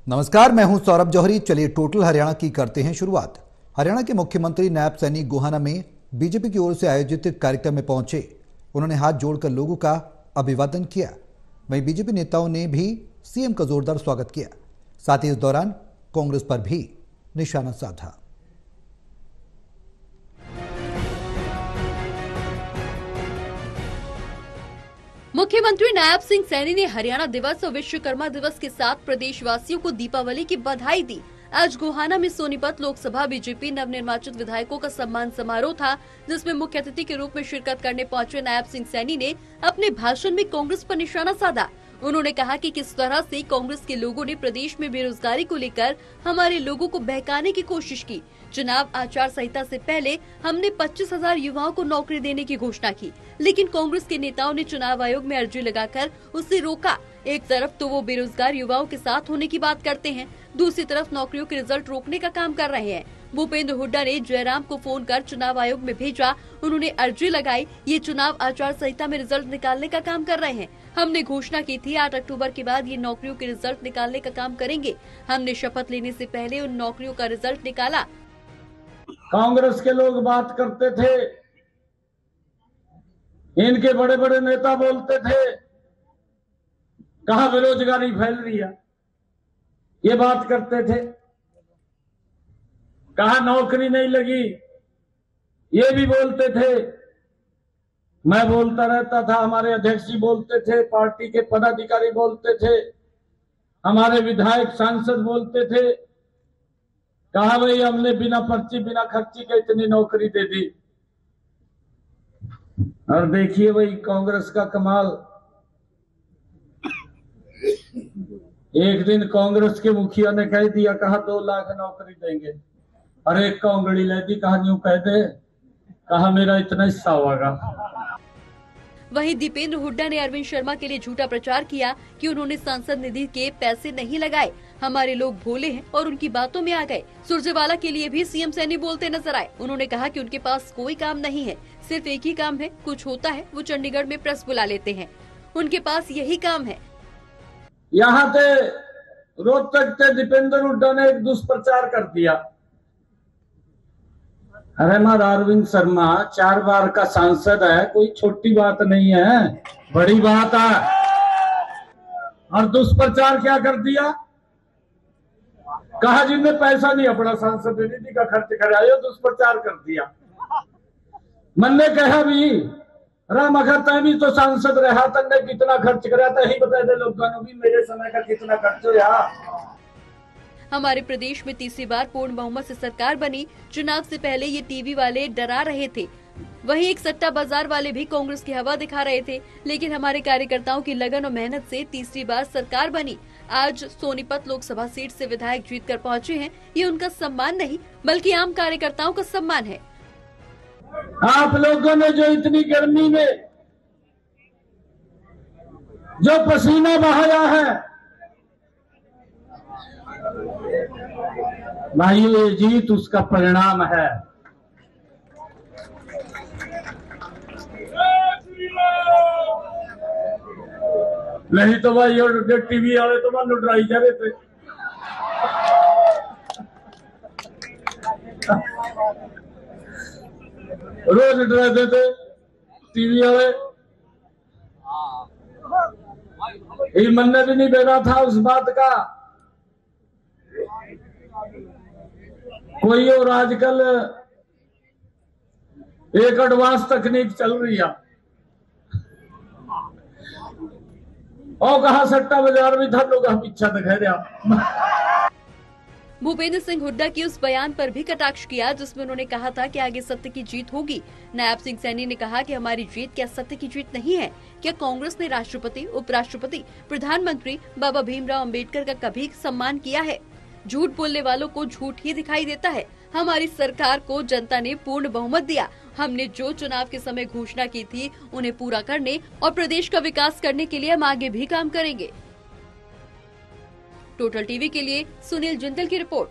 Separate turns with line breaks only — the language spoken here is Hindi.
नमस्कार, मैं हूं सौरभ जौहरी। चलिए टोटल हरियाणा की करते हैं शुरुआत। हरियाणा के मुख्यमंत्री नायब सैनी गोहाना में बीजेपी की ओर से आयोजित कार्यक्रम में पहुंचे। उन्होंने हाथ जोड़कर लोगों का अभिवादन किया। वहीं बीजेपी नेताओं ने भी सीएम का जोरदार स्वागत किया। साथ ही इस दौरान कांग्रेस पर भी निशाना साधा।
मुख्यमंत्री नायब सिंह सैनी ने हरियाणा दिवस और विश्वकर्मा दिवस के साथ प्रदेशवासियों को दीपावली की बधाई दी। आज गोहाना में सोनीपत लोकसभा बीजेपी नवनिर्वाचित विधायकों का सम्मान समारोह था, जिसमें मुख्य अतिथि के रूप में शिरकत करने पहुंचे नायब सिंह सैनी ने अपने भाषण में कांग्रेस पर निशाना साधा। उन्होंने कहा कि किस तरह से कांग्रेस के लोगों ने प्रदेश में बेरोजगारी को लेकर हमारे लोगों को बहकाने की कोशिश की। चुनाव आचार संहिता से पहले हमने 25,000 युवाओं को नौकरी देने की घोषणा की, लेकिन कांग्रेस के नेताओं ने चुनाव आयोग में अर्जी लगाकर उसे रोका। एक तरफ तो वो बेरोजगार युवाओं के साथ होने की बात करते हैं, दूसरी तरफ नौकरियों के रिजल्ट रोकने का काम कर रहे हैं। भूपेंद्र हुड्डा ने जयराम को फोन कर चुनाव आयोग में भेजा। उन्होंने अर्जी लगाई, ये चुनाव आचार संहिता में रिजल्ट निकालने का काम कर रहे हैं। हमने घोषणा की थी 8 अक्टूबर के बाद ये नौकरियों के रिजल्ट निकालने का काम करेंगे। हमने शपथ लेने से पहले उन नौकरियों का रिजल्ट निकाला।
कांग्रेस के लोग बात करते थे, इनके बड़े बड़े नेता बोलते थे कहां बेरोजगारी फैल रही है, ये बात करते थे। कहां नौकरी नहीं लगी, ये भी बोलते थे। मैं बोलता रहता था, हमारे अध्यक्ष जी बोलते थे, पार्टी के पदाधिकारी बोलते थे, हमारे विधायक सांसद बोलते थे। कहा भाई हमने बिना पर्ची बिना खर्ची के इतनी नौकरी दे दी। और देखिए भाई कांग्रेस का कमाल। एक दिन कांग्रेस के मुखिया ने कह दिया, कहा 2 लाख नौकरी देंगे। और एक का उंगली ले दी, कहा यूं कह दे, कहा मेरा इतना हिस्सा होगा।
वहीं दीपेंद्र हुड्डा ने अरविंद शर्मा के लिए झूठा प्रचार किया कि उन्होंने सांसद निधि के पैसे नहीं लगाए। हमारे लोग भोले हैं और उनकी बातों में आ गए। सुरजेवाला के लिए भी सीएम सैनी बोलते नजर आए। उन्होंने कहा कि उनके पास कोई काम नहीं है, सिर्फ एक ही काम है, कुछ होता है वो चंडीगढ़ में प्रेस बुला लेते हैं, उनके पास यही काम है।
यहाँ से रोहतक से दीपेंद्र हुड्डा ने एक दुष्प्रचार कर दिया। अरे हमारा अरविंद शर्मा 4 बार का सांसद है, कोई छोटी बात नहीं है, बड़ी बात है। और दुष्प्रचार क्या कर दिया, कहा जिनने पैसा नहीं अपना सांसद निधि का खर्च कराया, दुष्प्रचार कर दिया। मन ने कहा भी राम अगर तय भी तो सांसद रहा, तन्ने कितना खर्च कराया था, ही बता दे लोगों भी मेरे समय का कितना खर्च हुआ।
हमारे प्रदेश में तीसरी बार पूर्ण बहुमत से सरकार बनी। चुनाव से पहले ये टीवी वाले डरा रहे थे, वहीं एक सट्टा बाजार वाले भी कांग्रेस की हवा दिखा रहे थे, लेकिन हमारे कार्यकर्ताओं की लगन और मेहनत से तीसरी बार सरकार बनी। आज सोनीपत लोकसभा सीट से विधायक जीत कर पहुँचे हैं, ये उनका सम्मान नहीं बल्कि आम कार्यकर्ताओं का सम्मान है।
आप लोगों ने जो इतनी गर्मी में जो पसीना बहाया है भाई, ये जीत उसका परिणाम है। नहीं तो भाई और टीवी वाले तो मन लुटाई जा रहे थे। रोज डराते थे टीवी वाले। ये मन भी नहीं बेरा था उस बात का। कोई और आजकल एक एडवांस तकनीक चल रही है, और कहा सट्टा बाजार भी था, लोग पीछा दिखा रहा।
भूपेंद्र सिंह हुड्डा की उस बयान पर भी कटाक्ष किया जिसमें उन्होंने कहा था कि आगे सत्य की जीत होगी। नायब सिंह सैनी ने कहा कि हमारी जीत क्या सत्य की जीत नहीं है? क्या कांग्रेस ने राष्ट्रपति, उपराष्ट्रपति, प्रधानमंत्री बाबा भीमराव अंबेडकर का कभी सम्मान किया है? झूठ बोलने वालों को झूठ ही दिखाई देता है। हमारी सरकार को जनता ने पूर्ण बहुमत दिया। हमने जो चुनाव के समय घोषणा की थी उन्हें पूरा करने और प्रदेश का विकास करने के लिए हम आगे भी काम करेंगे। टोटल टीवी के लिए सुनील जिंदल की रिपोर्ट।